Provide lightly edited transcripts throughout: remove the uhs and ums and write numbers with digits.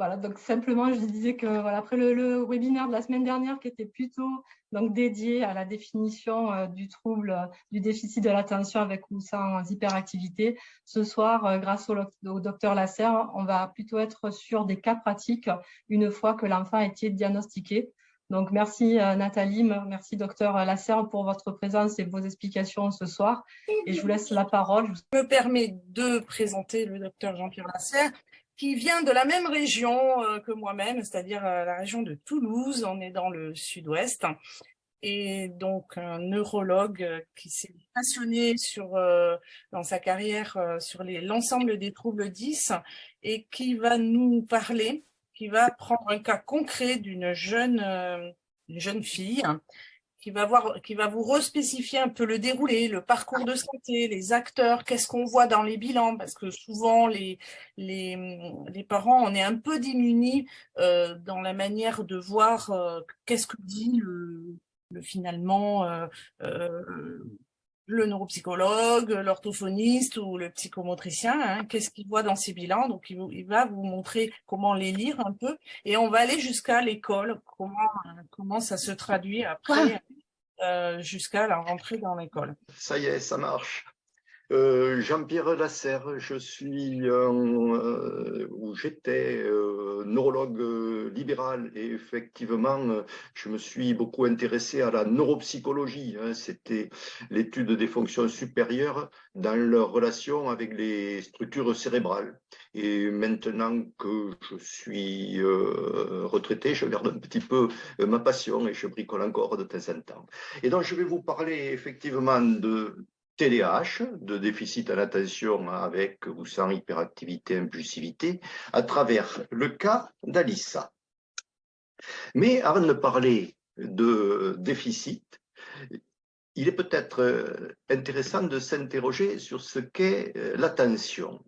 Voilà, donc simplement, je disais que voilà, après le webinaire de la semaine dernière qui était plutôt donc, dédié à la définition du trouble du déficit de l'attention avec ou sans hyperactivité, ce soir, grâce au docteur Lasserre, on va plutôt être sur des cas pratiques une fois que l'enfant a été diagnostiqué. Donc, merci Nathalie, merci docteur Lasserre pour votre présence et vos explications ce soir. Et je vous laisse la parole. Je me permets de présenter le docteur Jean-Pierre Lasserre, qui vient de la même région que moi-même, c'est-à-dire la région de Toulouse. On est dans le sud-ouest. Et donc un neurologue qui s'est passionné dans sa carrière sur l'ensemble des troubles 10 et qui va nous parler, qui va prendre un cas concret d'une jeune fille qui va vous respécifier un peu le déroulé, le parcours de santé, les acteurs, qu'est-ce qu'on voit dans les bilans, parce que souvent les parents, on est un peu démunis dans la manière de voir qu'est-ce que dit finalement le neuropsychologue, l'orthophoniste ou le psychomotricien, hein, qu'est-ce qu'il voit dans ces bilans. Donc, il va vous montrer comment les lire un peu et on va aller jusqu'à l'école, comment ça se traduit après jusqu'à la rentrée dans l'école. Ça y est, ça marche. Jean-Pierre Lasserre, je suis ou j'étais neurologue libéral et effectivement je me suis beaucoup intéressé à la neuropsychologie, hein. C'était l'étude des fonctions supérieures dans leur relation avec les structures cérébrales. Et maintenant que je suis retraité, je garde un petit peu ma passion et je bricole encore de temps en temps. Et donc je vais vous parler effectivement de TDAH, de déficit à l'attention avec ou sans hyperactivité, impulsivité, à travers le cas d'Alissa. Mais avant de parler de déficit, il est peut-être intéressant de s'interroger sur ce qu'est l'attention.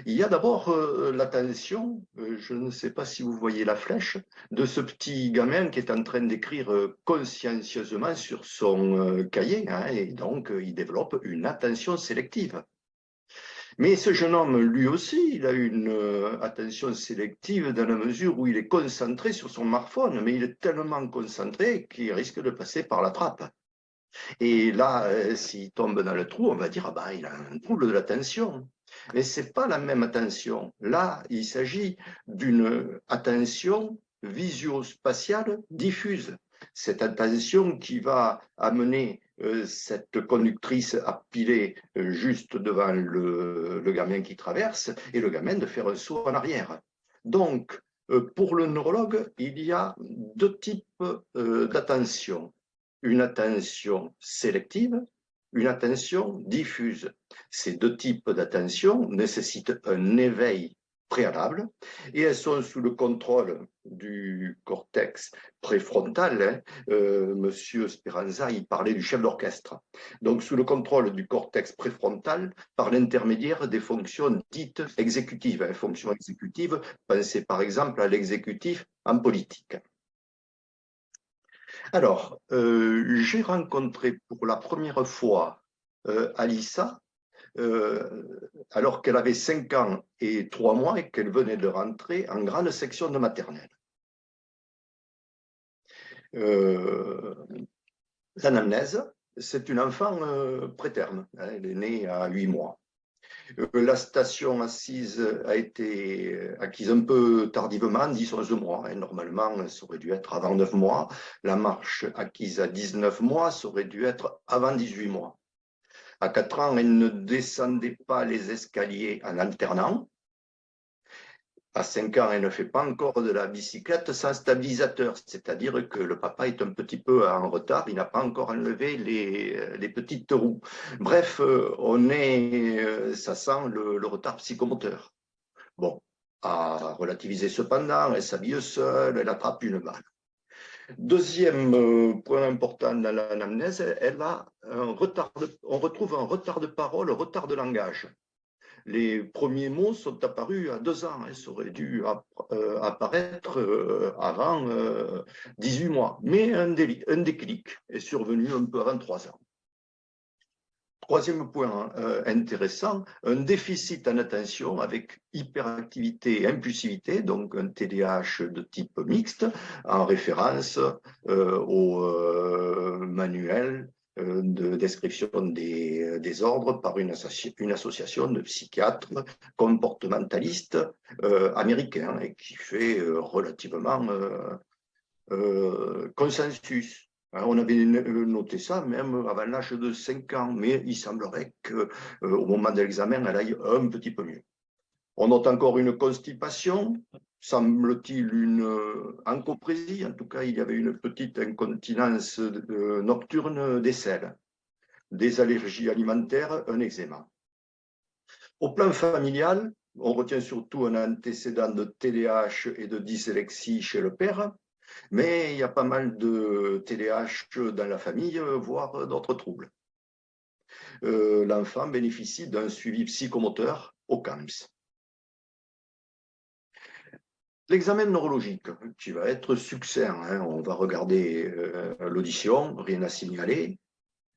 Il y a d'abord l'attention, je ne sais pas si vous voyez la flèche, de ce petit gamin qui est en train d'écrire consciencieusement sur son cahier, hein, et donc il développe une attention sélective. Mais ce jeune homme, lui aussi, il a une attention sélective dans la mesure où il est concentré sur son smartphone, mais il est tellement concentré qu'il risque de passer par la trappe. Et là, s'il tombe dans le trou, on va dire, ah ben, il a un trouble de l'attention. Mais ce n'est pas la même attention. Là, il s'agit d'une attention visio-spatiale diffuse. Cette attention qui va amener cette conductrice à piler juste devant le gamin qui traverse et le gamin de faire un saut en arrière. Donc, pour le neurologue, il y a deux types d'attention. Une attention sélective, une attention diffuse. Ces deux types d'attention nécessitent un éveil préalable et elles sont sous le contrôle du cortex préfrontal. Hein. Monsieur Speranza, il parlait du chef d'orchestre. Donc, sous le contrôle du cortex préfrontal par l'intermédiaire des fonctions dites exécutives. Hein. Fonctions exécutives, pensez par exemple à l'exécutif en politique. Alors, j'ai rencontré pour la première fois Alissa, alors qu'elle avait 5 ans et 3 mois et qu'elle venait de rentrer en grande section de maternelle. L'anamnèse, c'est une enfant préterme, hein, elle est née à 8 mois. La station assise a été acquise un peu tardivement, 10-11 mois. Hein. Normalement, ça aurait dû être avant 9 mois. La marche acquise à 19 mois, ça aurait dû être avant 18 mois. À 4 ans, elle ne descendait pas les escaliers en alternant. À 5 ans, elle ne fait pas encore de la bicyclette sans stabilisateur, c'est-à-dire que le papa est un petit peu en retard, il n'a pas encore enlevé les petites roues. Bref, ça sent le retard psychomoteur. Bon, à relativiser cependant, elle s'habille seule, elle attrape une balle. Deuxième point important dans l'anamnèse, on retrouve un retard de parole, un retard de langage. Les premiers mots sont apparus à 2 ans, hein, ça aurait dû apparaître avant 18 mois. Mais un déclic est survenu un peu avant 3 ans. Troisième point intéressant, un déficit en attention avec hyperactivité et impulsivité, donc un TDAH de type mixte, en référence au manuel de description des désordres par une association de psychiatres comportementalistes américains et qui fait relativement consensus. On avait noté ça même avant l'âge de 5 ans, mais il semblerait qu'au moment de l'examen, elle aille un petit peu mieux. On note encore une constipation, semble-t-il une encoprésie, en tout cas il y avait une petite incontinence nocturne des selles, des allergies alimentaires, un eczéma. Au plan familial, on retient surtout un antécédent de TDAH et de dyslexie chez le père, mais il y a pas mal de TDAH dans la famille, voire d'autres troubles. L'enfant bénéficie d'un suivi psychomoteur au CAMS. L'examen neurologique, qui va être succinct, hein, on va regarder l'audition, rien à signaler,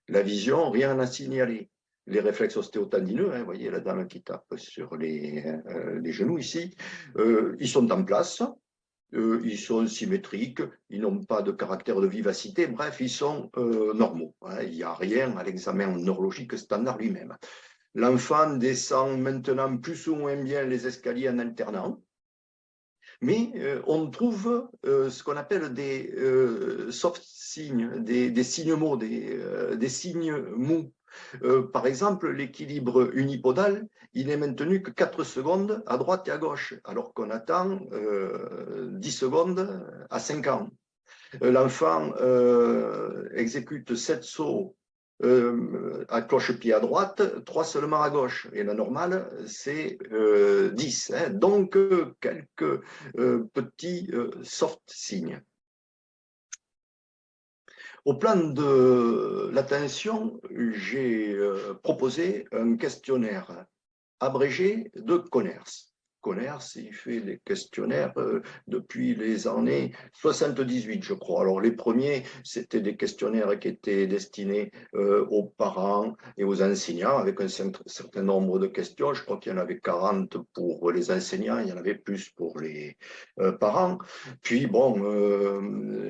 la vision, rien à signaler. Les réflexes ostéotendineux, hein, vous voyez la dame qui tape sur les genoux ici, ils sont en place. Ils sont symétriques, ils n'ont pas de caractère de vivacité, bref, ils sont normaux. Hein, il n'y a rien à l'examen neurologique standard lui-même. L'enfant descend maintenant plus ou moins bien les escaliers en alternant, mais on trouve ce qu'on appelle des soft signes, des signes mots, des signes mous. Par exemple, l'équilibre unipodal, il est maintenu que 4 secondes à droite et à gauche, alors qu'on attend 10 secondes à 5 ans. L'enfant exécute 7 sauts à cloche-pied à droite, 3 seulement à gauche. Et la normale, c'est 10. Hein. Donc, quelques petits soft signes. Au plan de l'attention, j'ai proposé un questionnaire abrégé de Conners. Conners, il fait des questionnaires depuis les années 78, je crois. Alors, les premiers, c'était des questionnaires qui étaient destinés aux parents et aux enseignants, avec un certain nombre de questions. Je crois qu'il y en avait 40 pour les enseignants, il y en avait plus pour les parents. Puis, bon,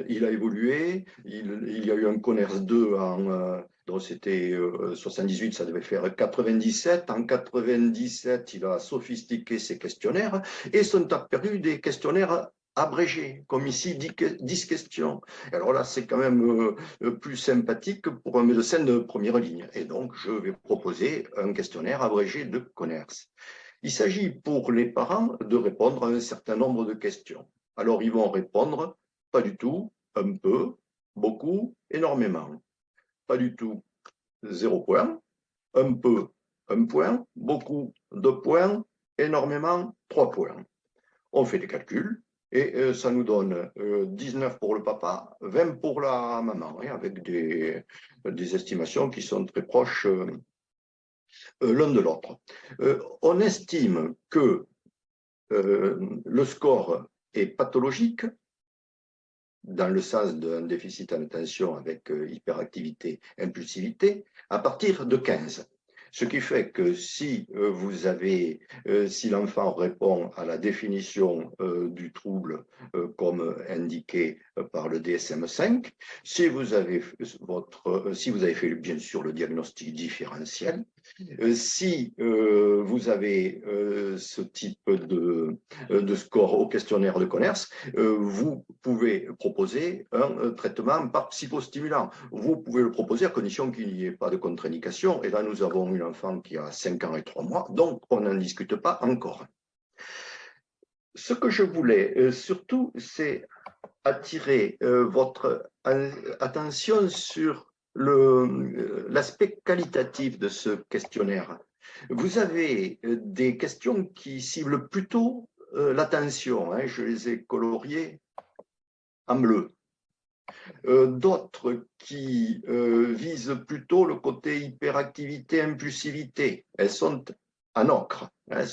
il a évolué. Il y a eu un Conners 2 en... donc c'était 78, ça devait faire 97. En 97, il a sophistiqué ses questionnaires et sont apparus des questionnaires abrégés, comme ici 10 questions. Alors là, c'est quand même plus sympathique pour un médecin de première ligne. Et donc, je vais proposer un questionnaire abrégé de Conners. Il s'agit pour les parents de répondre à un certain nombre de questions. Alors, ils vont répondre pas du tout, un peu, beaucoup, énormément. Pas du tout, 0 point, un peu, 1 point, beaucoup, 2 points, énormément, 3 points. On fait des calculs et ça nous donne 19 pour le papa, 20 pour la maman, hein, avec des estimations qui sont très proches l'un de l'autre. On estime que le score est pathologique dans le sens d'un déficit en attention avec hyperactivité, impulsivité, à partir de 15. Ce qui fait que si si l'enfant répond à la définition du trouble comme indiqué par le DSM-5, si vous avez fait bien sûr le diagnostic différentiel, si vous avez ce type de score au questionnaire de Conners, vous pouvez proposer un traitement par psychostimulant. Vous pouvez le proposer à condition qu'il n'y ait pas de contre-indication. Et là, nous avons une enfant qui a 5 ans et 3 mois, donc on n'en discute pas encore. Ce que je voulais surtout, c'est attirer votre attention sur l'aspect qualitatif de ce questionnaire. Vous avez des questions qui ciblent plutôt l'attention, hein, je les ai coloriées en bleu. D'autres qui visent plutôt le côté hyperactivité, impulsivité. Elles sont en ocre. Hein,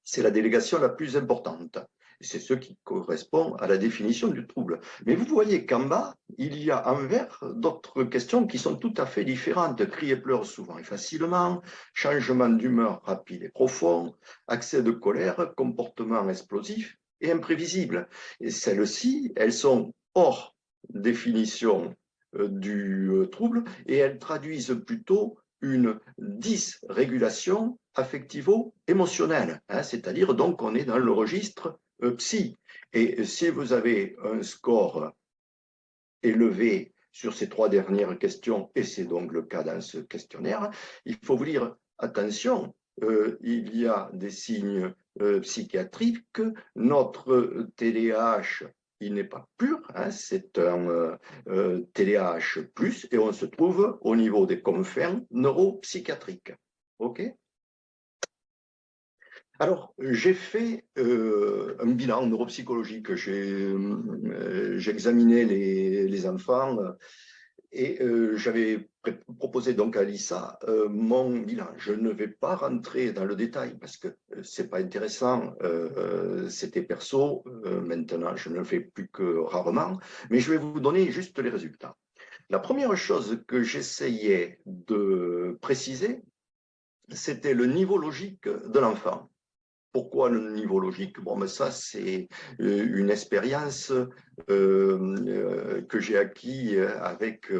c'est la délégation la plus importante. C'est ce qui correspond à la définition du trouble. Mais vous voyez qu'en bas, il y a en vert d'autres questions qui sont tout à fait différentes. Cris et pleurs souvent et facilement, changement d'humeur rapide et profond, accès de colère, comportement explosif et imprévisible. Et celles-ci, elles sont hors définition du trouble et elles traduisent plutôt une dysrégulation affectivo-émotionnelle, c'est-à-dire donc on est dans le registre psy. Et si vous avez un score élevé sur ces 3 dernières questions, et c'est donc le cas dans ce questionnaire, il faut vous dire, attention, il y a des signes psychiatriques, notre TDAH, il n'est pas pur, c'est un TDAH+, et on se trouve au niveau des confins neuropsychiatriques. OK ? Alors, j'ai fait un bilan neuropsychologique. J'ai examiné les enfants et j'avais proposé donc à Lisa mon bilan. Je ne vais pas rentrer dans le détail parce que c'est pas intéressant. C'était perso. Maintenant, je ne le fais plus que rarement. Mais je vais vous donner juste les résultats. La première chose que j'essayais de préciser, c'était le niveau logique de l'enfant. Pourquoi le niveau logique? Bon, mais ça, c'est une expérience que j'ai acquis avec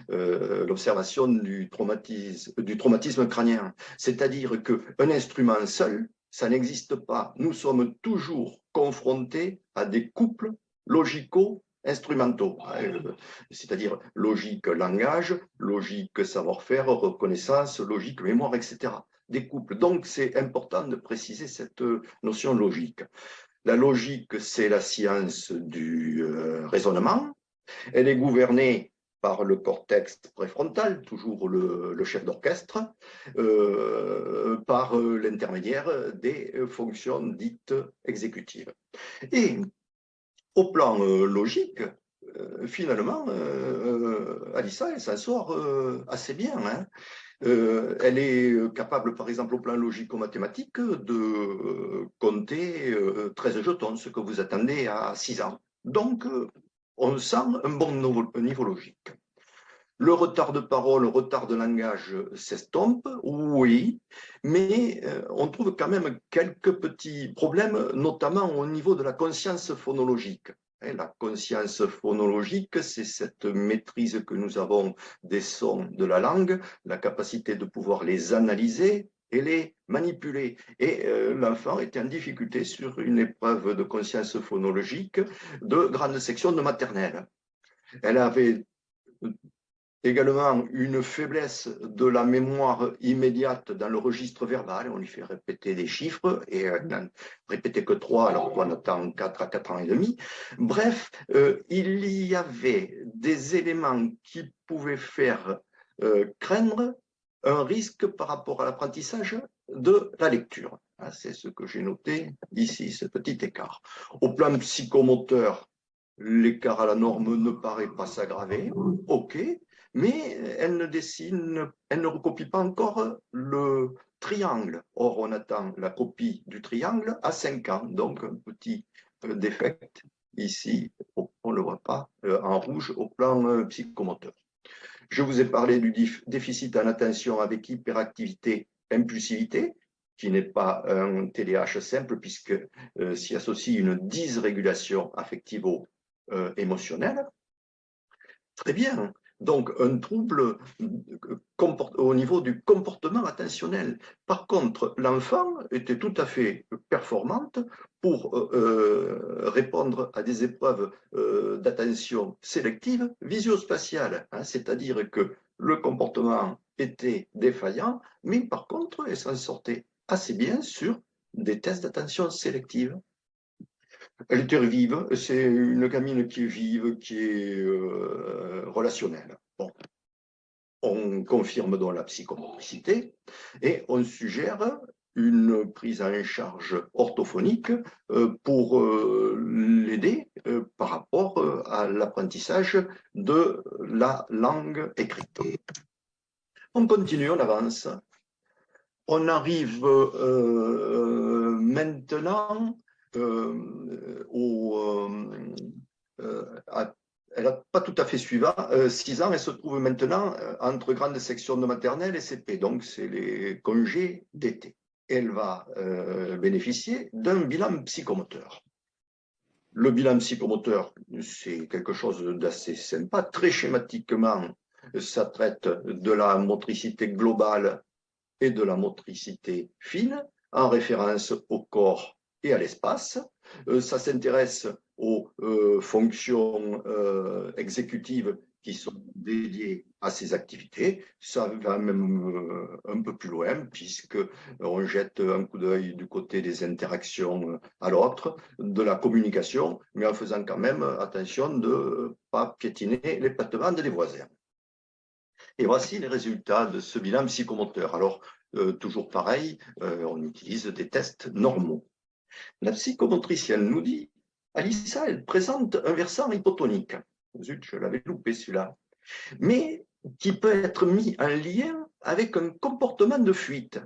l'observation du traumatisme crânien. C'est-à-dire qu'un instrument seul, ça n'existe pas. Nous sommes toujours confrontés à des couples logico-instrumentaux, c'est-à-dire logique langage, logique savoir-faire, reconnaissance, logique mémoire, etc. Des couples. Donc, c'est important de préciser cette notion logique. La logique, c'est la science du raisonnement. Elle est gouvernée par le cortex préfrontal, toujours le chef d'orchestre, par l'intermédiaire des fonctions dites exécutives. Et au plan logique, finalement, Alissa, elle s'en sort assez bien, elle est capable, par exemple, au plan logico-mathématique, de compter 13 jetons, ce que vous attendez à 6 ans. Donc, on sent un bon niveau logique. Le retard de parole, le retard de langage s'estompe, oui, mais on trouve quand même quelques petits problèmes, notamment au niveau de la conscience phonologique. La conscience phonologique, c'est cette maîtrise que nous avons des sons de la langue, la capacité de pouvoir les analyser et les manipuler. Et l'enfant était en difficulté sur une épreuve de conscience phonologique de grande section de maternelle. Elle avait également une faiblesse de la mémoire immédiate dans le registre verbal. On lui fait répéter des chiffres et n'en répéter que 3 alors qu'on attend 4 à 4 ans et demi. Bref, il y avait des éléments qui pouvaient faire craindre un risque par rapport à l'apprentissage de la lecture. C'est ce que j'ai noté ici, ce petit écart. Au plan psychomoteur, l'écart à la norme ne paraît pas s'aggraver. OK. Mais elle ne recopie pas encore le triangle. Or, on attend la copie du triangle à 5 ans. Donc, un petit défect ici, on ne le voit pas en rouge au plan psychomoteur. Je vous ai parlé du déficit en attention avec hyperactivité, impulsivité, qui n'est pas un TDAH simple puisque s'y associe une dysrégulation affectivo-émotionnelle. Très bien. Donc, un trouble au niveau du comportement attentionnel. Par contre, l'enfant était tout à fait performante pour répondre à des épreuves d'attention sélective visio-spatiale, c'est-à-dire que le comportement était défaillant, mais par contre, elle s'en sortait assez bien sur des tests d'attention sélective. Elle était vive, c'est une gamine qui est vive, qui est relationnelle. Bon. On confirme donc la psychomotricité et on suggère une prise en charge orthophonique pour l'aider par rapport à l'apprentissage de la langue écrite. On continue, on avance. On arrive maintenant elle n'a pas tout à fait suivi 6 ans, elle se trouve maintenant entre grande section de maternelle et CP, donc c'est les congés d'été. Elle va bénéficier d'un bilan psychomoteur. Le bilan psychomoteur, c'est quelque chose d'assez sympa. Très schématiquement, ça traite de la motricité globale et de la motricité fine, en référence au corps et à l'espace. Ça s'intéresse aux fonctions exécutives qui sont dédiées à ces activités. Ça va même un peu plus loin, puisqu'on jette un coup d'œil du côté des interactions à l'autre, de la communication, mais en faisant quand même attention de ne pas piétiner les plates-bandes des voisins. Et voici les résultats de ce bilan psychomoteur. Alors, toujours pareil, on utilise des tests normaux. La psychomotricienne nous dit, Alissa, elle présente un versant hypotonique. Zut, je l'avais loupé celui-là. Mais qui peut être mis en lien avec un comportement de fuite.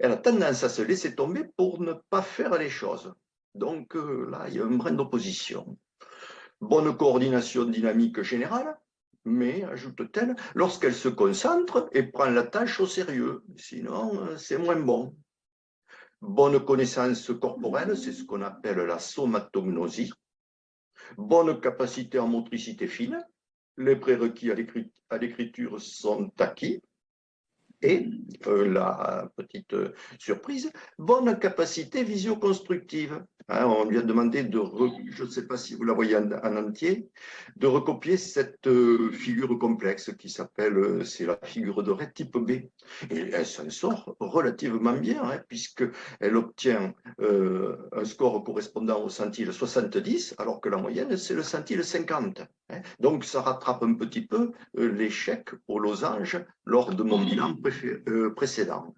Elle a tendance à se laisser tomber pour ne pas faire les choses. Donc là, il y a un brin d'opposition. Bonne coordination dynamique générale, mais, ajoute-t-elle, lorsqu'elle se concentre et prend la tâche au sérieux. Sinon, c'est moins bon. Bonne connaissance corporelle, c'est ce qu'on appelle la somatognosie. Bonne capacité en motricité fine. Les prérequis à l'écriture sont acquis. Et la petite surprise, bonne capacité visio-constructive. Hein, on lui a demandé de, je ne sais pas si vous la voyez en entier, de recopier cette figure complexe qui s'appelle, c'est la figure de Rett type B. Et elle s'en sort relativement bien, hein, puisqu'elle obtient un score correspondant au centile 70, alors que la moyenne, c'est le centile 50. Hein. Donc, ça rattrape un petit peu l'échec au losange lors de mon bilan précédent.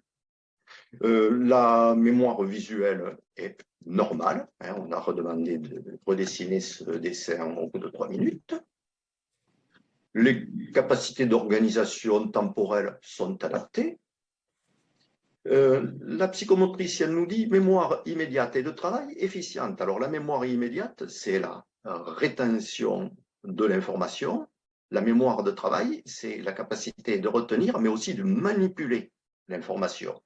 La mémoire visuelle est normale. Hein, on a redemandé de redessiner ce dessin au bout de 3 minutes. Les capacités d'organisation temporelle sont adaptées. La psychomotricienne nous dit mémoire immédiate et de travail efficiente. Alors la mémoire immédiate, c'est la rétention de l'information. La mémoire de travail, c'est la capacité de retenir, mais aussi de manipuler l'information.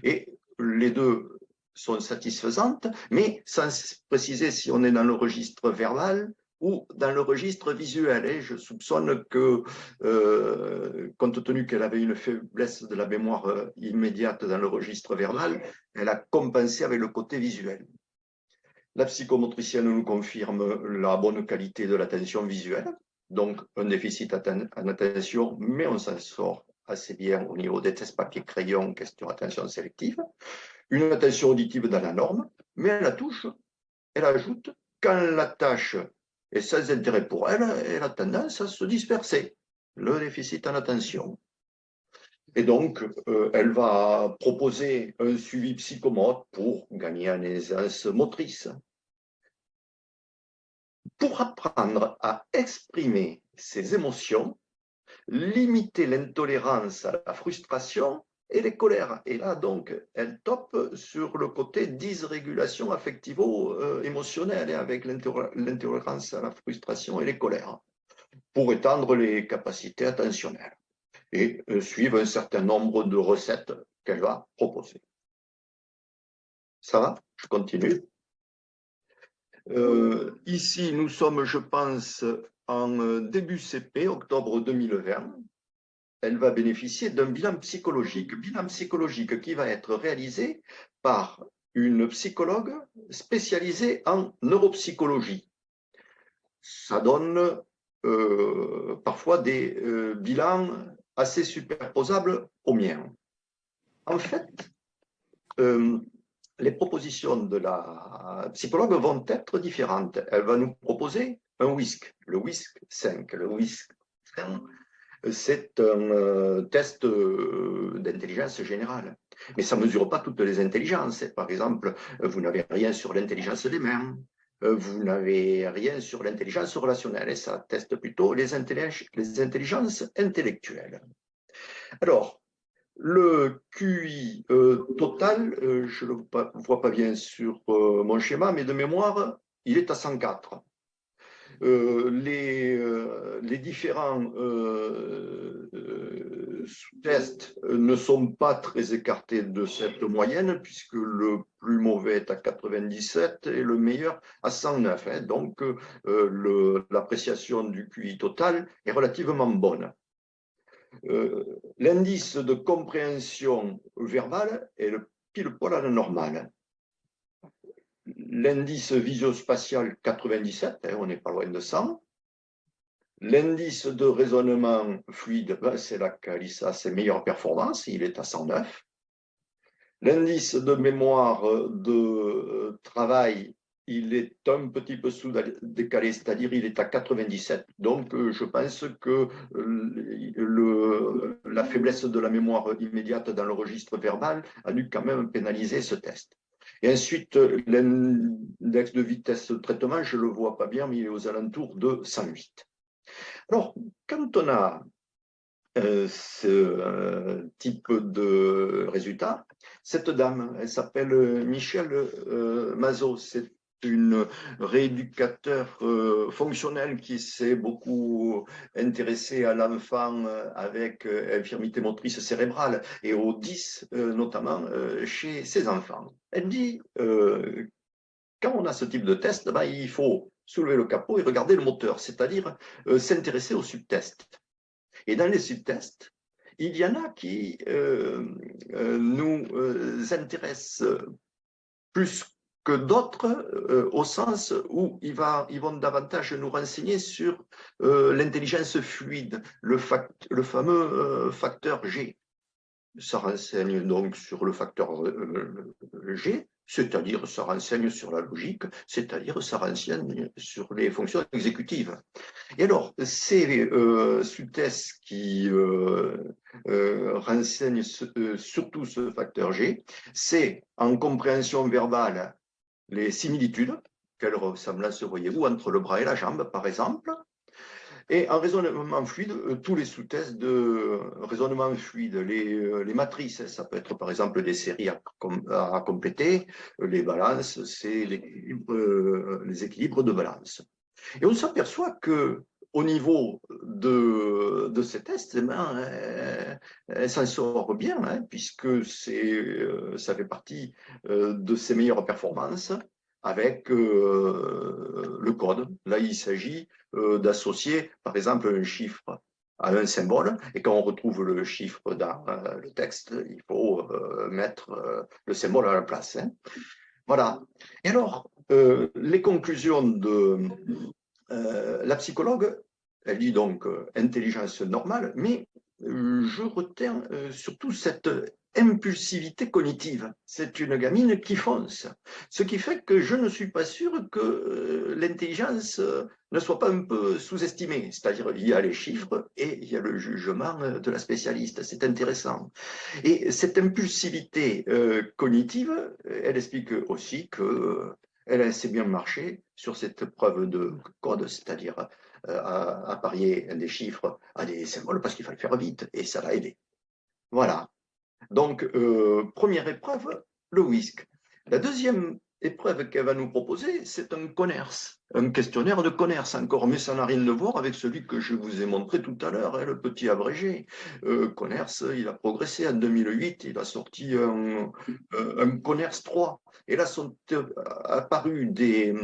Et les deux sont satisfaisantes, mais sans préciser si on est dans le registre verbal ou dans le registre visuel. Et je soupçonne que, compte tenu qu'elle avait une faiblesse de la mémoire immédiate dans le registre verbal, elle a compensé avec le côté visuel. La psychomotricienne nous confirme la bonne qualité de l'attention visuelle, donc un déficit en attention, mais on s'en sort assez bien au niveau des tests papier-crayon, question attention sélective. Une attention auditive dans la norme, mais à la touche, elle ajoute, quand la tâche est sans intérêt pour elle, elle a tendance à se disperser, le déficit en attention. Et donc, elle va proposer un suivi psychomote pour gagner en aisance motrice. Pour apprendre à exprimer ses émotions, limiter l'intolérance à la frustration et les colères. Et là, donc, elle tope sur le côté dysrégulation affectivo-émotionnelle avec l'intolérance à la frustration et les colères, pour étendre les capacités attentionnelles et suivre un certain nombre de recettes qu'elle va proposer. Ça va? Je continue. Ici, nous sommes, je pense, en début CP, octobre 2020. Elle va bénéficier d'un bilan psychologique qui va être réalisé par une psychologue spécialisée en neuropsychologie. Ça donne parfois des bilans assez superposables aux miens. En fait, les propositions de la psychologue vont être différentes. Elle va nous proposer un WISC, le WISC 5. Le WISC 5, c'est un test d'intelligence générale. Mais ça ne mesure pas toutes les intelligences. Par exemple, vous n'avez rien sur l'intelligence des mains, vous n'avez rien sur l'intelligence relationnelle, et ça teste plutôt les intelligences intellectuelles. Alors, le QI total, je ne le vois pas bien sur mon schéma, mais de mémoire, il est à 104. Les différents sous-tests ne sont pas très écartés de cette moyenne, puisque le plus mauvais est à 97 et le meilleur à 109. Hein. Donc, l'appréciation du QI total est relativement bonne. L'indice de compréhension verbale est pile poil à la normale. L'indice visio-spatial 97, hein, on n'est pas loin de 100. L'indice de raisonnement fluide, ben, c'est là qu'Alissa a ses meilleures performances, il est à 109. L'indice de mémoire de travail, il est un petit peu sous-décalé, c'est-à-dire il est à 97. Donc, je pense que la faiblesse de la mémoire immédiate dans le registre verbal a dû quand même pénaliser ce test. Et ensuite, l'index de vitesse de traitement, je ne le vois pas bien, mais il est aux alentours de 108. Alors, quand on a ce type de résultat, cette dame, elle s'appelle Michelle Mazot, c'est une rééducateur fonctionnel qui s'est beaucoup intéressée à l'enfant avec infirmité motrice cérébrale et au 10 notamment chez ses enfants. Elle dit quand on a ce type de test, ben, il faut soulever le capot et regarder le moteur, c'est-à-dire s'intéresser aux subtests. Et dans les subtests, il y en a qui nous intéressent plus que d'autres, au sens où ils vont davantage nous renseigner sur l'intelligence fluide, le fameux facteur G. Ça renseigne donc sur le facteur G, c'est-à-dire ça renseigne sur la logique, c'est-à-dire ça renseigne sur les fonctions exécutives. Et alors, ces sous-tests qui renseignent surtout ce facteur G, c'est en compréhension verbale les similitudes, quelle ressemblance voyez-vous entre le bras et la jambe, par exemple, et en raisonnement fluide, tous les sous-tests de raisonnement fluide, les matrices, ça peut être par exemple des séries à compléter, les balances, c'est les équilibres de balance. Et on s'aperçoit que au niveau de ces tests, eh ben, elle s'en sort bien, hein, puisque ça fait partie de ses meilleures performances avec le code. Là, il s'agit d'associer, par exemple, un chiffre à un symbole, et quand on retrouve le chiffre dans le texte, il faut mettre le symbole à la place. Hein. Voilà. Et alors, les conclusions de la psychologue, elle dit donc intelligence normale, mais je retiens surtout cette impulsivité cognitive. C'est une gamine qui fonce. Ce qui fait que je ne suis pas sûr que l'intelligence ne soit pas un peu sous-estimée. C'est-à-dire il y a les chiffres et il y a le jugement de la spécialiste. C'est intéressant. Et cette impulsivité cognitive, elle explique aussi que elle s'est bien marché sur cette preuve de code, c'est-à-dire à parier des chiffres à des symboles parce qu'il fallait faire vite et ça l'a aidé. Voilà. Donc, première épreuve, le WISC. La deuxième épreuve qu'elle va nous proposer, c'est un CONERS, un questionnaire de CONERS encore, mais ça n'a rien à voir avec celui que je vous ai montré tout à l'heure, hein, le petit abrégé. CONERS, il a progressé en 2008, il a sorti un CONERS 3, et là sont apparus des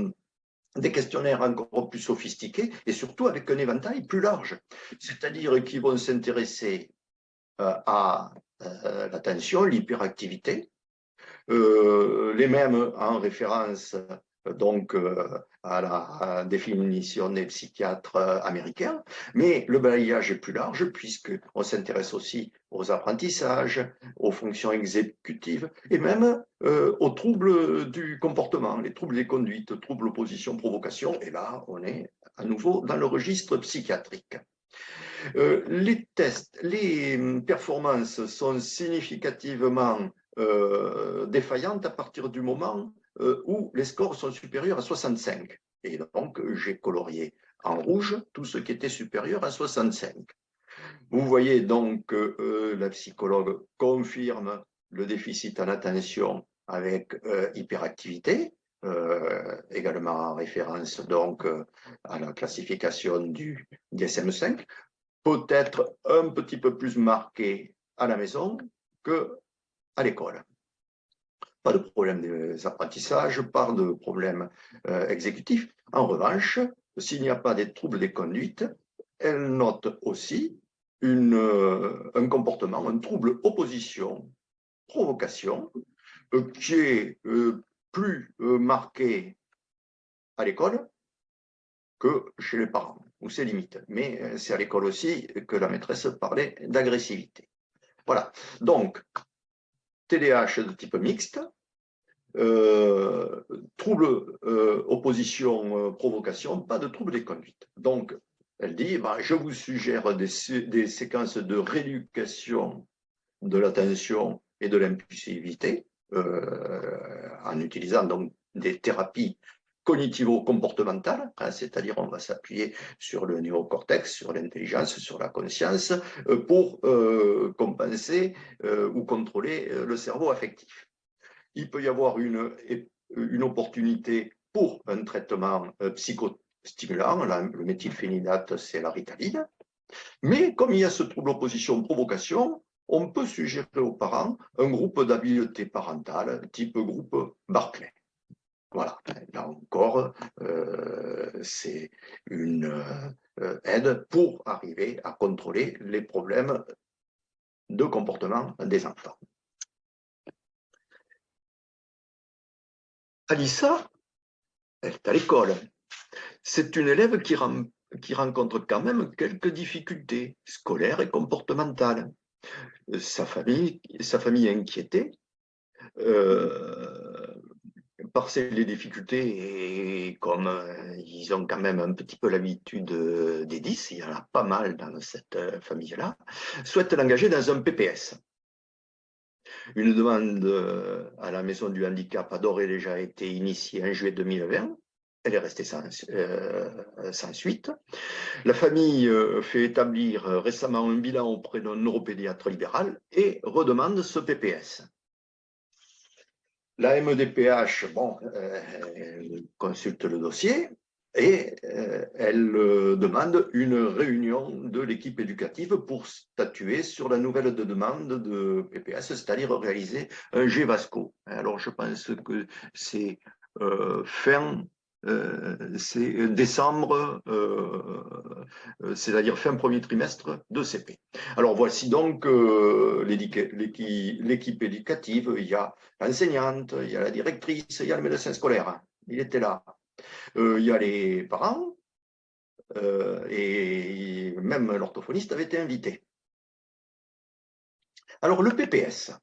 questionnaires encore plus sophistiqués et surtout avec un éventail plus large, c'est-à-dire qu'ils vont s'intéresser à l'attention, l'hyperactivité, les mêmes en référence donc à la définition des psychiatres américains, mais le balayage est plus large puisqu'on s'intéresse aussi aux apprentissages, aux fonctions exécutives et même aux troubles du comportement, les troubles des conduites, troubles opposition, provocation, et là on est à nouveau dans le registre psychiatrique. Les tests, les performances sont significativement défaillantes à partir du moment où les scores sont supérieurs à 65. Et donc, j'ai colorié en rouge tout ce qui était supérieur à 65. Vous voyez donc que la psychologue confirme le déficit en attention avec hyperactivité, également en référence donc à la classification du DSM-5, peut-être un petit peu plus marqué à la maison qu'à l'école. Pas de problème des apprentissages, pas de problème exécutif. En revanche, s'il n'y a pas des troubles des conduites, elle note aussi un comportement, un trouble opposition, provocation, qui est plus marqué à l'école que chez les parents, ou ses limites. Mais c'est à l'école aussi que la maîtresse parlait d'agressivité. Voilà. Donc, TDAH de type mixte, trouble opposition, provocation, pas de trouble des conduites. Donc, elle dit, je vous suggère des séquences de rééducation de l'attention et de l'impulsivité, en utilisant donc des thérapies cognitivo-comportementales, c'est-à-dire on va s'appuyer sur le néocortex, sur l'intelligence, sur la conscience, pour compenser ou contrôler le cerveau affectif. Il peut y avoir une opportunité pour un traitement psychostimulant, le méthylphénidate, c'est la Ritaline, mais comme il y a ce trouble opposition-provocation, on peut suggérer aux parents un groupe d'habileté parentale, type groupe Barclay. Voilà, là encore, c'est une aide pour arriver à contrôler les problèmes de comportement des enfants. Alissa, elle est à l'école. C'est une élève qui rencontre quand même quelques difficultés scolaires et comportementales. Sa famille est inquiétée par les difficultés, et comme ils ont quand même un petit peu l'habitude des 10, il y en a pas mal dans cette famille-là, souhaite l'engager dans un PPS. Une demande à la maison du handicap a d'ores et déjà été initiée en juillet 2020. Elle est restée sans suite. La famille fait établir récemment un bilan auprès d'un neuropédiatre libéral et redemande ce PPS. La MDPH consulte le dossier et elle demande une réunion de l'équipe éducative pour statuer sur la nouvelle demande de PPS, c'est-à-dire réaliser un GVASCO. Alors je pense que c'est c'est décembre, c'est-à-dire fin premier trimestre de CP. Alors voici donc l'équipe éducative. Il y a l'enseignante, il y a la directrice, il y a le médecin scolaire. Il était là. Il y a les parents et même l'orthophoniste avait été invité. Alors le PPS,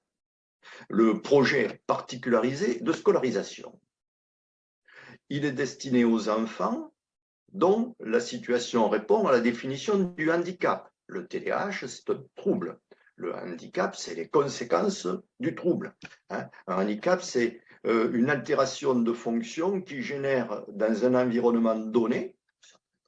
le projet particularisé de scolarisation, il est destiné aux enfants dont la situation répond à la définition du handicap. Le TDAH, c'est un trouble. Le handicap, c'est les conséquences du trouble. Un handicap, c'est une altération de fonction qui génère dans un environnement donné,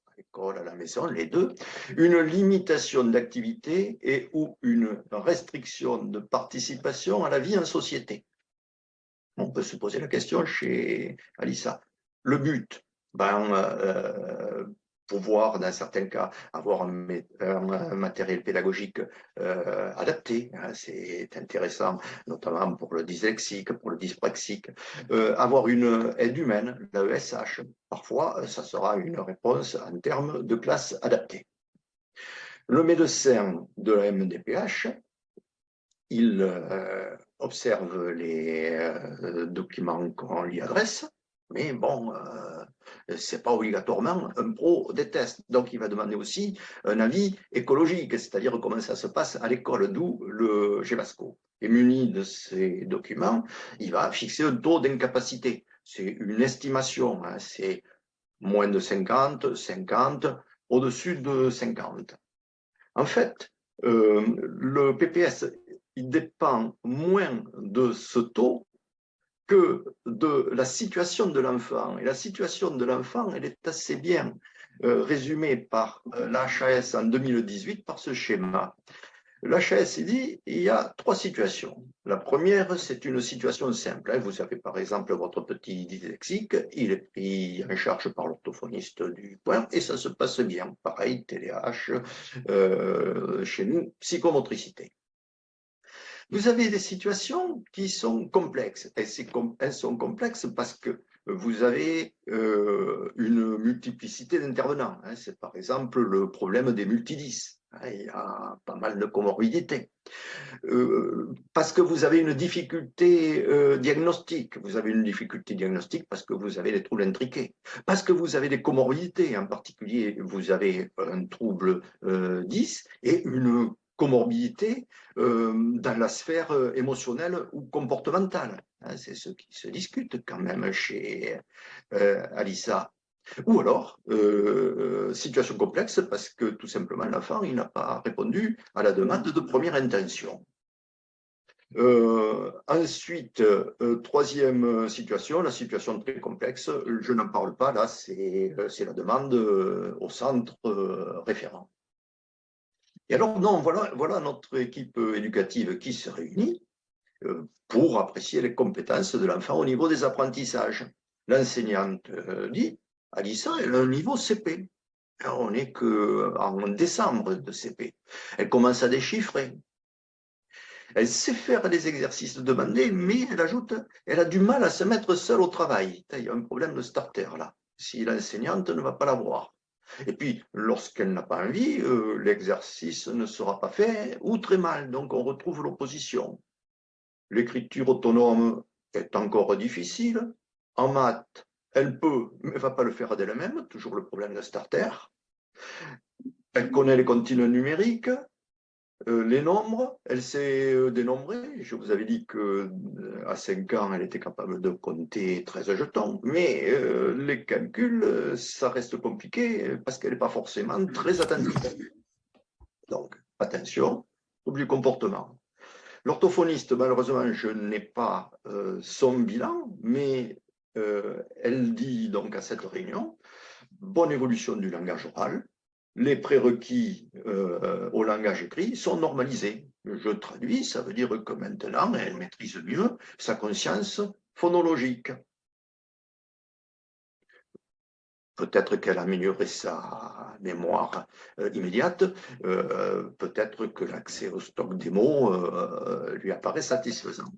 à l'école, à la maison, les deux, une limitation d'activité et ou une restriction de participation à la vie en société. On peut se poser la question chez Alissa. Le but, pouvoir, dans certains cas, avoir un matériel pédagogique adapté. C'est intéressant, notamment pour le dyslexique, pour le dyspraxique. Avoir une aide humaine, l'AESH. Parfois, ça sera une réponse en termes de classe adaptée. Le médecin de la MDPH, il observe les documents qu'on lui adresse, mais bon, c'est pas obligatoirement un pro des tests. Donc, il va demander aussi un avis écologique, c'est-à-dire comment ça se passe à l'école, d'où le GVASCO. Et muni de ces documents, il va fixer un taux d'incapacité. C'est une estimation, hein, c'est moins de 50, 50, au-dessus de 50. En fait, le PPS, il dépend moins de ce taux que de la situation de l'enfant. Et la situation de l'enfant, elle est assez bien résumée par l'HAS en 2018 par ce schéma. L'HAS dit il y a 3 situations. La première, c'est une situation simple. Vous avez par exemple votre petit dyslexique, il est pris en charge par l'orthophoniste du coin et ça se passe bien. Pareil, TDAH, chez nous, psychomotricité. Vous avez des situations qui sont complexes. Elles sont complexes parce que vous avez une multiplicité d'intervenants. C'est par exemple le problème des multidis. Il y a pas mal de comorbidités. Parce que vous avez une difficulté diagnostique. Vous avez une difficulté diagnostique parce que vous avez des troubles intriqués. Parce que vous avez des comorbidités. En particulier, vous avez un trouble 10 et une comorbidité dans la sphère émotionnelle ou comportementale. C'est ce qui se discute quand même chez Alissa. Ou alors, situation complexe parce que tout simplement l'enfant il n'a pas répondu à la demande de première intention. Ensuite, troisième situation, la situation très complexe, je n'en parle pas, là c'est la demande au centre référent. Et alors, non, voilà notre équipe éducative qui se réunit pour apprécier les compétences de l'enfant au niveau des apprentissages. L'enseignante dit, Alissa, elle a un niveau CP. Alors, on n'est qu'en décembre de CP. Elle commence à déchiffrer. Elle sait faire les exercices demandés, mais elle ajoute, elle a du mal à se mettre seule au travail. Il y a un problème de starter là, si l'enseignante ne va pas la voir. Et puis, lorsqu'elle n'a pas envie, l'exercice ne sera pas fait ou très mal, donc on retrouve l'opposition. L'écriture autonome est encore difficile. En maths, elle peut, mais ne va pas le faire d'elle-même, toujours le problème de starter. Elle connaît les continuums numériques, les nombres, elle sait dénombrer. Je vous avais dit qu'à 5 ans, elle était capable de compter 13 jetons, mais les calculs, ça reste compliqué parce qu'elle n'est pas forcément très attentive. Donc, attention, trouble du comportement. L'orthophoniste, malheureusement, je n'ai pas son bilan, mais elle dit donc à cette réunion, bonne évolution du langage oral, les prérequis au langage écrit sont normalisés. Je traduis, ça veut dire que maintenant, elle maîtrise mieux sa conscience phonologique. Peut-être qu'elle a amélioré sa mémoire immédiate, peut-être que l'accès au stock des mots lui apparaît satisfaisant.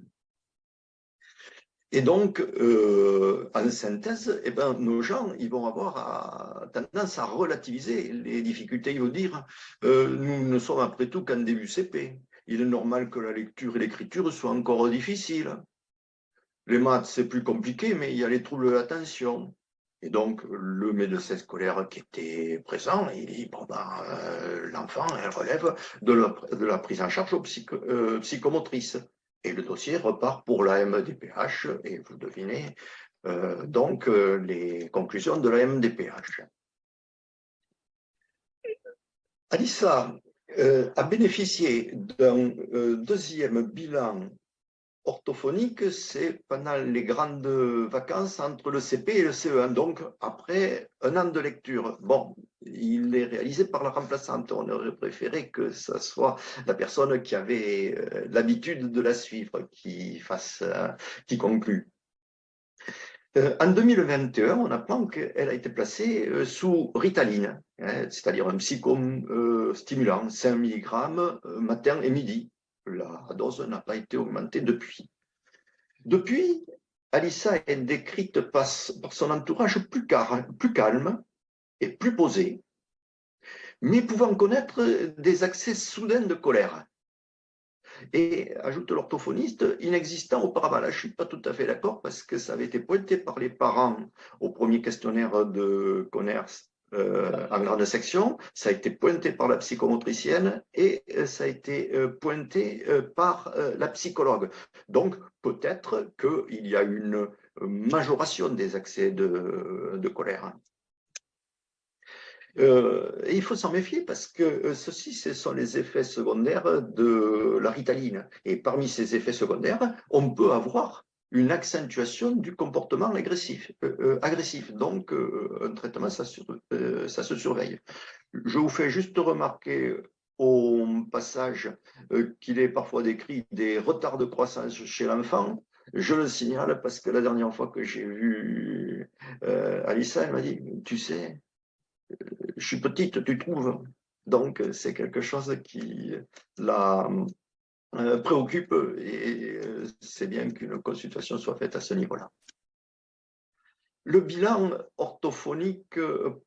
Et donc, en synthèse, eh ben, nos gens ils vont avoir tendance à relativiser les difficultés. Ils vont dire nous ne sommes après tout qu'en début CP. Il est normal que la lecture et l'écriture soient encore difficiles. Les maths, c'est plus compliqué, mais il y a les troubles de l'attention. Et donc, le médecin scolaire qui était présent, il dit bon, ben, l'enfant relève de la prise en charge psychomotrice. Et le dossier repart pour la MDPH, et vous devinez donc les conclusions de la MDPH. Alissa a bénéficié d'un deuxième bilan orthophonique, c'est pendant les grandes vacances entre le CP et le CE1, donc après un an de lecture. Bon, il est réalisé par la remplaçante. On aurait préféré que ce soit la personne qui avait l'habitude de la suivre qui conclut. En 2021, on apprend qu'elle a été placée sous Ritaline, c'est-à-dire un psychostimulant, 5 mg matin et midi. La dose n'a pas été augmentée depuis. Depuis, Alissa est décrite par son entourage plus calme et plus posé, mais pouvant connaître des accès soudains de colère. Et, ajoute l'orthophoniste, inexistant auparavant. Là, je ne suis pas tout à fait d'accord parce que ça avait été pointé par les parents au premier questionnaire de Conners en grande section, ça a été pointé par la psychomotricienne et ça a été pointé par la psychologue. Donc, peut-être qu'il y a une majoration des accès de colère. Et il faut s'en méfier parce que ceci, ce sont les effets secondaires de la ritaline. Et parmi ces effets secondaires, on peut avoir une accentuation du comportement agressif. Donc, un traitement, ça se surveille. Je vous fais juste remarquer au passage qu'il est parfois décrit des retards de croissance chez l'enfant. Je le signale parce que la dernière fois que j'ai vu Alissa, elle m'a dit, tu sais, je suis petite, tu trouves. Donc, c'est quelque chose qui la préoccupe et c'est bien qu'une consultation soit faite à ce niveau-là. Le bilan orthophonique,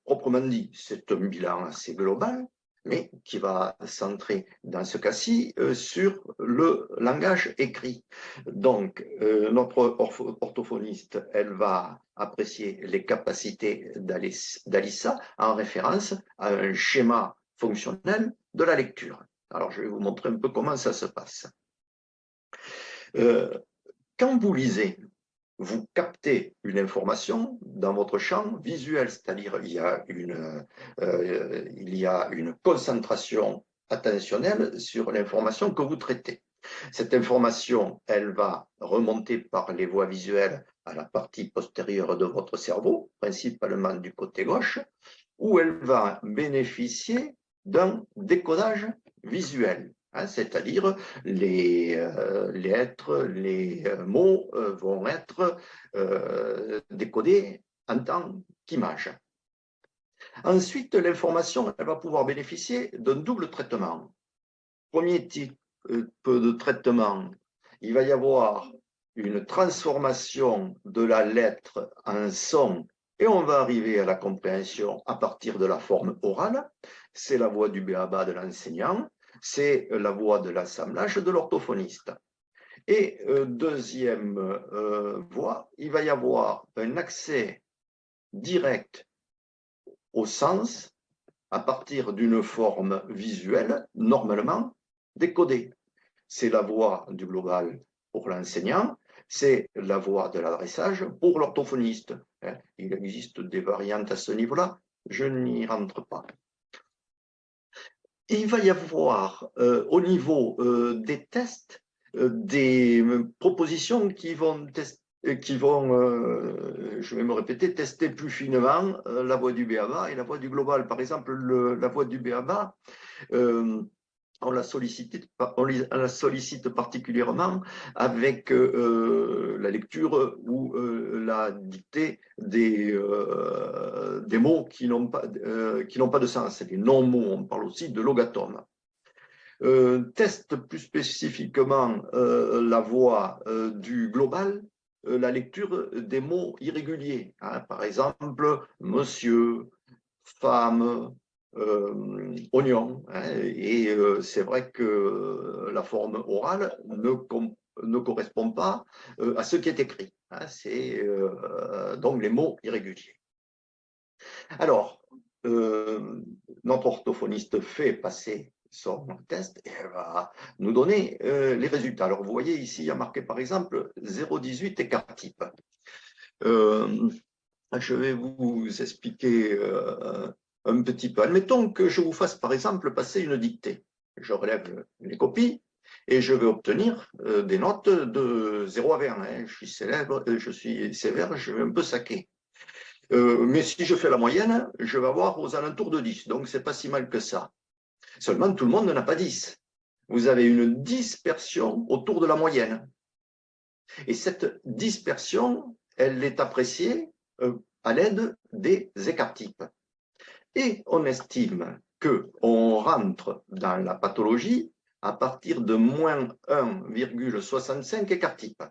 proprement dit, c'est un bilan assez global, mais qui va centrer dans ce cas-ci sur le langage écrit. Donc, notre orthophoniste, elle va apprécier les capacités d'Alissa en référence à un schéma fonctionnel de la lecture. Alors, je vais vous montrer un peu comment ça se passe. Quand vous lisez, vous captez une information dans votre champ visuel, c'est-à-dire il y a une concentration attentionnelle sur l'information que vous traitez. Cette information, elle va remonter par les voies visuelles à la partie postérieure de votre cerveau, principalement du côté gauche, où elle va bénéficier d'un décodage visuel. C'est-à-dire les lettres, les mots vont être décodés en tant qu'image. Ensuite, l'information elle va pouvoir bénéficier d'un double traitement. Premier type de traitement, il va y avoir une transformation de la lettre en son et on va arriver à la compréhension à partir de la forme orale. C'est la voix du b.a.-ba de l'enseignant, c'est la voix de l'assemblage de l'orthophoniste. Et deuxième voie, il va y avoir un accès direct au sens à partir d'une forme visuelle normalement décodée. C'est la voix du global pour l'enseignant, c'est la voix de l'adressage pour l'orthophoniste. Il existe des variantes à ce niveau-là, je n'y rentre pas. Il va y avoir au niveau des tests des propositions qui vont je vais me répéter, tester plus finement la voix du b.a.-ba et la voix du global. Par exemple, la voix du b.a.-ba, on la sollicite particulièrement avec la lecture ou la dictée des mots qui n'ont pas de sens, des non-mots. On parle aussi de logatome. Teste plus spécifiquement la voix du global, la lecture des mots irréguliers. Par exemple, monsieur, femme, oignon. Et c'est vrai que la forme orale ne correspond pas à ce qui est écrit. C'est donc les mots irréguliers. Alors, notre orthophoniste fait passer son test et elle va nous donner les résultats. Alors, vous voyez ici, il y a marqué par exemple 0,18 écart type. Je vais vous expliquer un petit peu. Admettons que je vous fasse par exemple passer une dictée. Je relève les copies et je vais obtenir des notes de 0 à 20. Je suis sévère, je vais un peu saquer. Mais si je fais la moyenne, je vais avoir aux alentours de 10. Donc, ce n'est pas si mal que ça. Seulement, tout le monde n'a pas 10. Vous avez une dispersion autour de la moyenne. Et cette dispersion, elle est appréciée à l'aide des écarts-types. Et on estime qu'on rentre dans la pathologie à partir de moins 1,65 écart-type.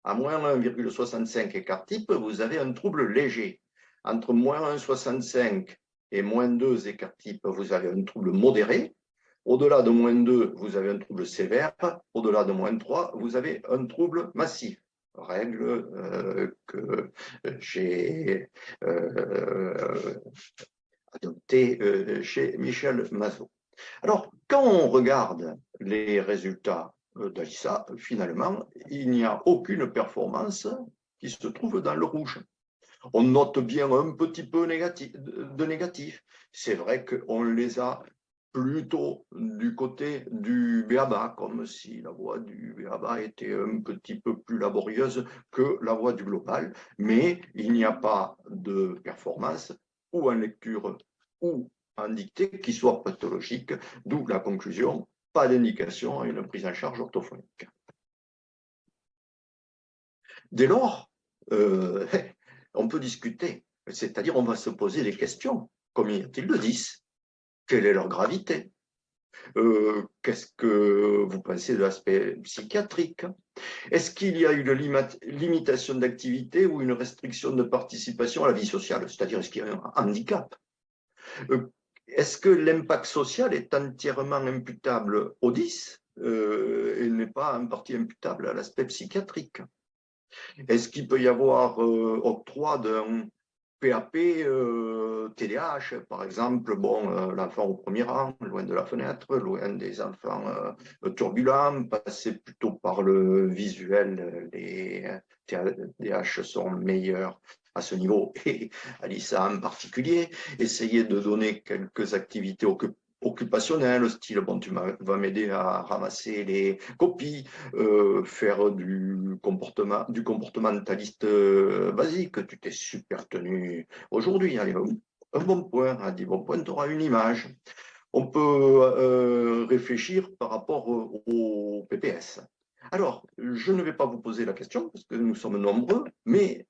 À moins 1,65 écart-type, vous avez un trouble léger. Entre moins 1,65 et moins 2 écart-type, vous avez un trouble modéré. Au-delà de moins 2, vous avez un trouble sévère. Au-delà de moins 3, vous avez un trouble massif. Règle que j'ai adoptée chez Michel Mazot. Alors, quand on regarde les résultats d'Alissa, finalement, il n'y a aucune performance qui se trouve dans le rouge. On note bien un petit peu de négatif. C'est vrai qu'on les a plutôt du côté du b.a.-ba, comme si la voix du b.a.-ba était un petit peu plus laborieuse que la voix du global, mais il n'y a pas de performance ou en lecture ou en dictée qui soit pathologique, d'où la conclusion, pas d'indication à une prise en charge orthophonique. Dès lors, on peut discuter, c'est-à-dire on va se poser des questions. Combien y a-t-il de 10? Quelle est leur gravité? Qu'est-ce que vous pensez de l'aspect psychiatrique? Est-ce qu'il y a une limitation d'activité ou une restriction de participation à la vie sociale? C'est-à-dire, est-ce qu'il y a un handicap? Est-ce que l'impact social est entièrement imputable au 10 et n'est pas en partie imputable à l'aspect psychiatrique? Est-ce qu'il peut y avoir octroi d'un PAP, TDAH, par exemple, l'enfant au premier rang, loin de la fenêtre, loin des enfants turbulents, passer plutôt par le visuel, les TDAH sont meilleurs à ce niveau, et à l'ISA en particulier, essayer de donner quelques activités occupationnelles, style, bon, tu vas m'aider à ramasser les copies, faire du comportementaliste basique, tu t'es super tenu aujourd'hui, allez, un bon point, à 10 bons points, tu auras une image. On peut réfléchir par rapport au PPS. Alors, je ne vais pas vous poser la question parce que nous sommes nombreux, mais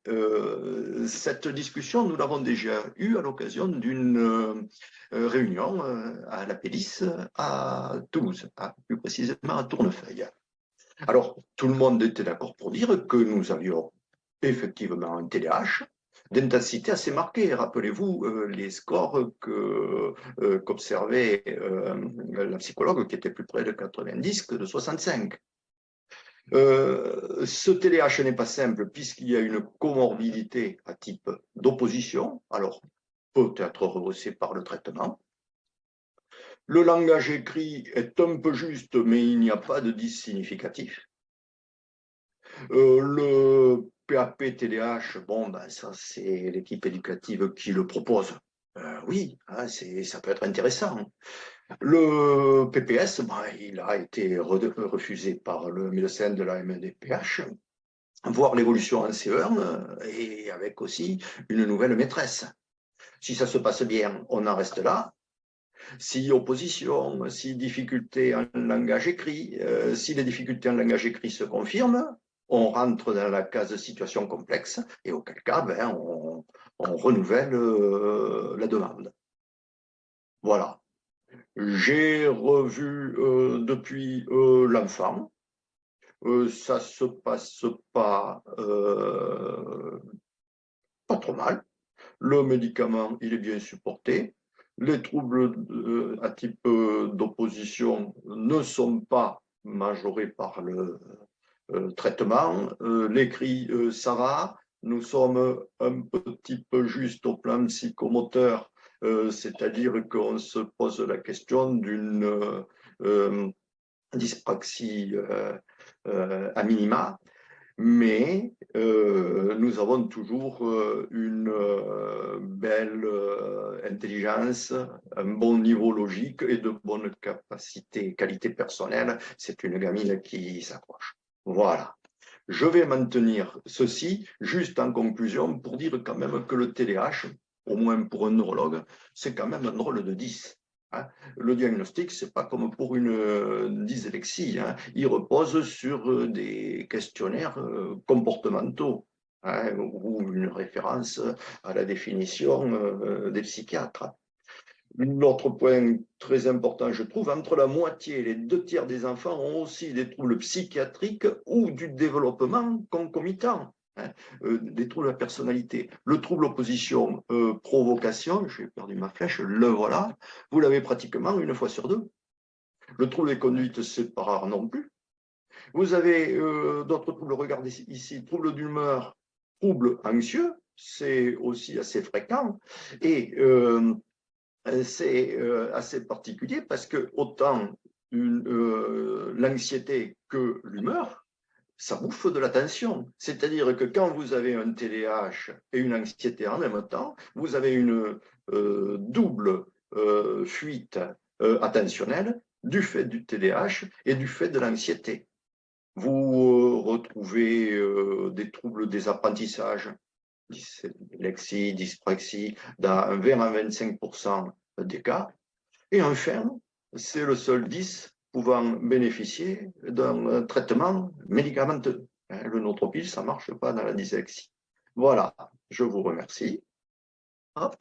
cette discussion, nous l'avons déjà eue à l'occasion d'une réunion à la Pélice à Toulouse, plus précisément à Tournefeuille. Alors, tout le monde était d'accord pour dire que nous avions effectivement un TDAH d'intensité assez marquée. Rappelez-vous les scores qu'observait la psychologue qui était plus près de 90 que de 65. Ce TDAH n'est pas simple puisqu'il y a une comorbidité à type d'opposition, alors peut-être rehaussée par le traitement. Le langage écrit est un peu juste, mais il n'y a pas de 10 significatif. Le PAP TDAH, bon, ben, ça c'est l'équipe éducative qui le propose. Oui, hein, ça peut être intéressant. Le PPS, ben, il a été refusé par le médecin de la MNDPH, voir l'évolution en CE1 et avec aussi une nouvelle maîtresse. Si ça se passe bien, on en reste là. Si opposition, si difficulté en langage écrit, si les difficultés en langage écrit se confirment, on rentre dans la case situation complexe et auquel cas, ben, on renouvelle la demande. Voilà. J'ai revu depuis l'enfant. Ça se passe pas trop mal. Le médicament, il est bien supporté. Les troubles à type d'opposition ne sont pas majorés par le traitement. L'écrit, ça va. Nous sommes un petit peu juste au plan psychomoteur, c'est-à-dire qu'on se pose la question d'une dyspraxie à minima. Mais nous avons toujours une belle intelligence, un bon niveau logique et de bonnes capacités, qualités personnelles. C'est une gamine qui s'accroche. Voilà. Je vais maintenir ceci juste en conclusion pour dire quand même que le TDAH, au moins pour un neurologue, c'est quand même un drôle de 10. Hein. Le diagnostic, ce n'est pas comme pour une dyslexie. Hein. Il repose sur des questionnaires comportementaux hein, ou une référence à la définition des psychiatres. L'autre point très important, je trouve, entre la moitié et les 2 tiers des enfants ont aussi des troubles psychiatriques ou du développement concomitant. Hein, des troubles de la personnalité. Le trouble opposition provocation, j'ai perdu ma flèche, le voilà, vous l'avez pratiquement 1 fois sur 2. Le trouble des conduites, c'est pas rare non plus. Vous avez d'autres troubles, regardez ici, trouble d'humeur, trouble anxieux, c'est aussi assez fréquent. Et c'est assez particulier parce que autant l'anxiété que l'humeur, ça bouffe de l'attention. C'est-à-dire que quand vous avez un TDAH et une anxiété en même temps, vous avez une double fuite attentionnelle du fait du TDAH et du fait de l'anxiété. Vous retrouvez des troubles des apprentissages, dyslexie, dyspraxie, dans 20 à 25% des cas. Et enfin, c'est le seul 10 pouvant bénéficier d'un traitement médicamenteux. Le Notropil, ça ne marche pas dans la dyslexie. Voilà, je vous remercie. Hop.